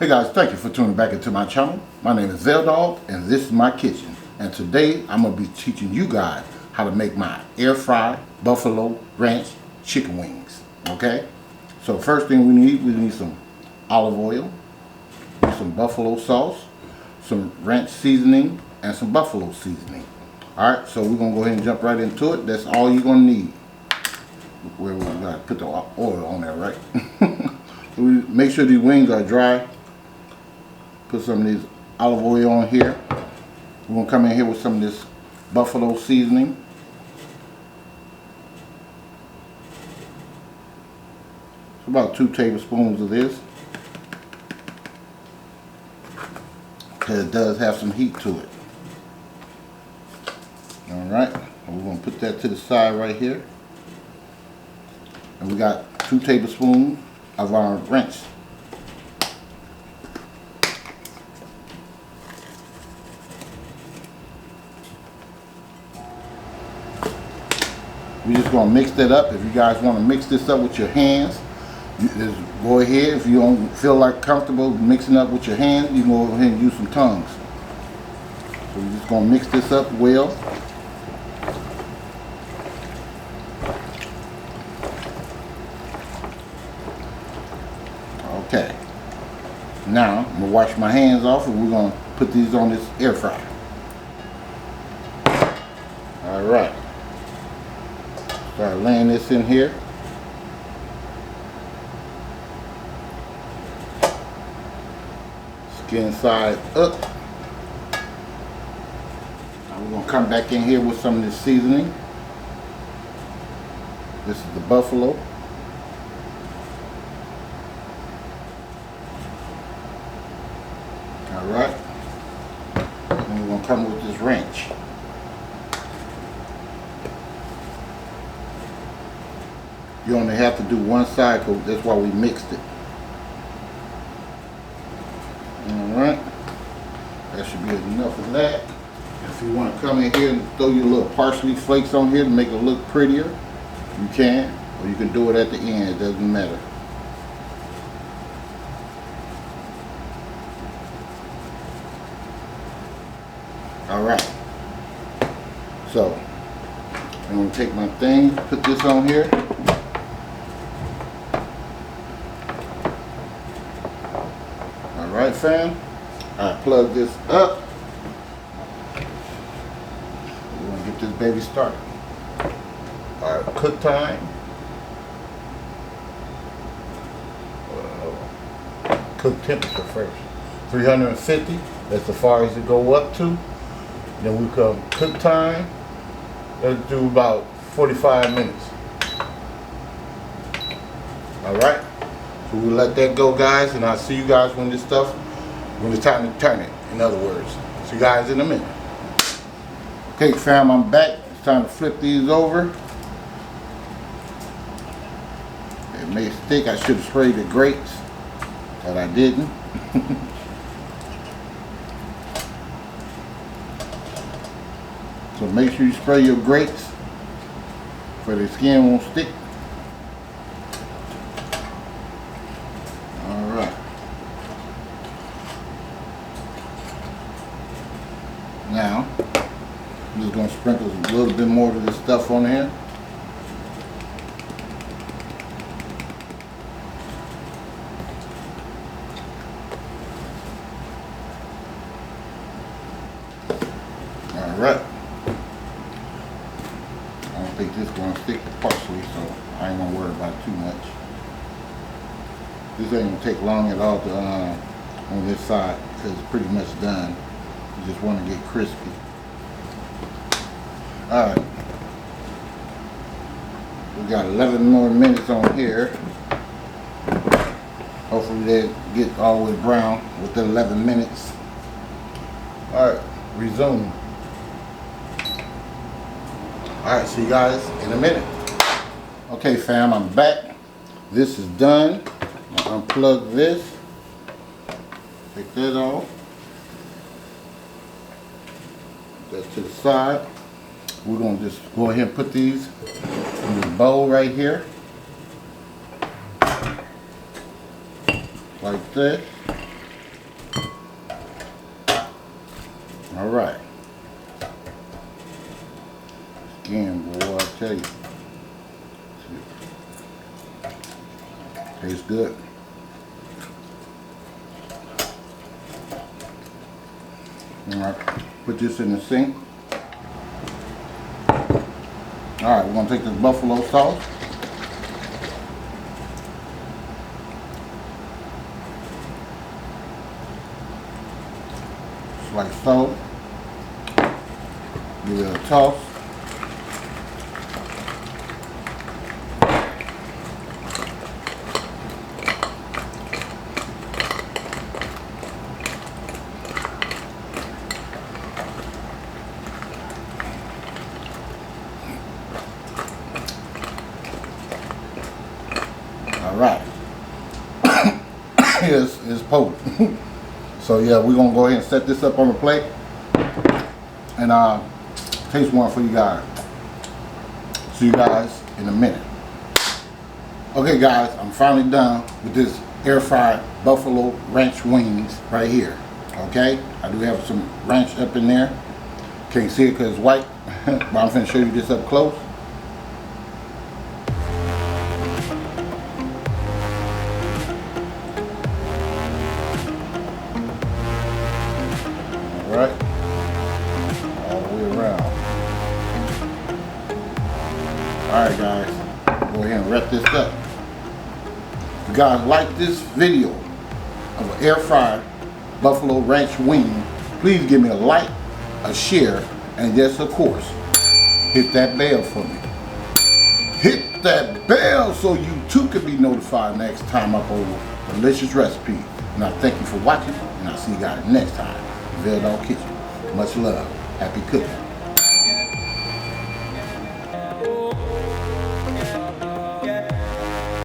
Hey guys, thank you for tuning back into my channel. My name is VELDOGGS and this is my kitchen. And today I'm going to be teaching you guys how to make my air fried buffalo ranch chicken wings. Okay? So first thing we need some olive oil, some buffalo sauce, some ranch seasoning, and some buffalo seasoning. Alright, so we're going to go ahead and jump right into it. That's all you're going to need. Where we got to put the oil on there, right? So we make sure these wings are dry. Put some of these olive oil on here. We're going to come in here with some of this buffalo seasoning. It's about 2 tablespoons of this. Because it does have some heat to it. Alright, we're going to put that to the side right here. And we got 2 tablespoons of our ranch. We're just going to mix that up. If you guys want to mix this up with your hands, just go ahead. If you don't feel like comfortable mixing up with your hands, you can go ahead and use some tongs. So we're just going to mix this up well. Okay. Now, I'm going to wash my hands off and we're going to put these on this air fryer. Alright. Start laying this in here. Skin side up. Now we're going to come back in here with some of this seasoning. This is the buffalo. Alright. And we're going to come with this ranch. You only have to do one side because that's why we mixed it. Alright. That should be enough of that. If you want to come in here and throw your little parsley flakes on here to make it look prettier, you can. Or you can do it at the end. It doesn't matter. Alright. So, I'm going to take my thing, put this on here. Alright fam, I plug this up. We're going to get this baby started. Alright, cook time. Cook temperature first. 350, that's as far as it go up to. Then we come cook time. Let's do about 45 minutes. Alright. So we'll let that go, guys, and I'll see you guys when this stuff, when it's time to turn it, in other words. See you guys in a minute. Okay, fam, I'm back. It's time to flip these over. It may stick. I should have sprayed the grates, but I didn't. So make sure you spray your grates so the skin won't stick. Now, I'm just going to sprinkle a little bit more of this stuff on here. Alright. I don't think this is going to stick to parsley, so I ain't going to worry about it too much. This ain't going to take long at all to, on this side because it's pretty much done. You just want to get crispy. Alright. We got 11 more minutes on here. Hopefully they get all the way brown within 11 minutes. Alright, resume. Alright, see you guys in a minute. Okay fam, I'm back. This is done. I'll unplug this. Take that off. That to the side. We're going to just go ahead and put these in the bowl right here. Like this. All right. Again, boy, I tell you. Tastes good. All right, put this in the sink. All right, we're gonna take this buffalo sauce. Just like so. Give it a toss. All right. It's potent. So yeah, we're gonna go ahead and set this up on the plate and taste one for you guys. See you guys in a minute. Okay guys, I'm finally done with this air fried buffalo ranch wings right here. Okay, I do have some ranch up in there. Can't see it because it's white, but I'm gonna show you this up close. Right, all the way around. Alright guys, go ahead and wrap this up. If you guys like this video of an air fried buffalo ranch wing, please give me a like, a share, and yes, of course, hit that bell for me. Hit that bell so you too can be notified next time I upload delicious recipes. And I thank you for watching, and I'll see you guys next time. VELDOGGS Kitchen. Much love. Happy cooking.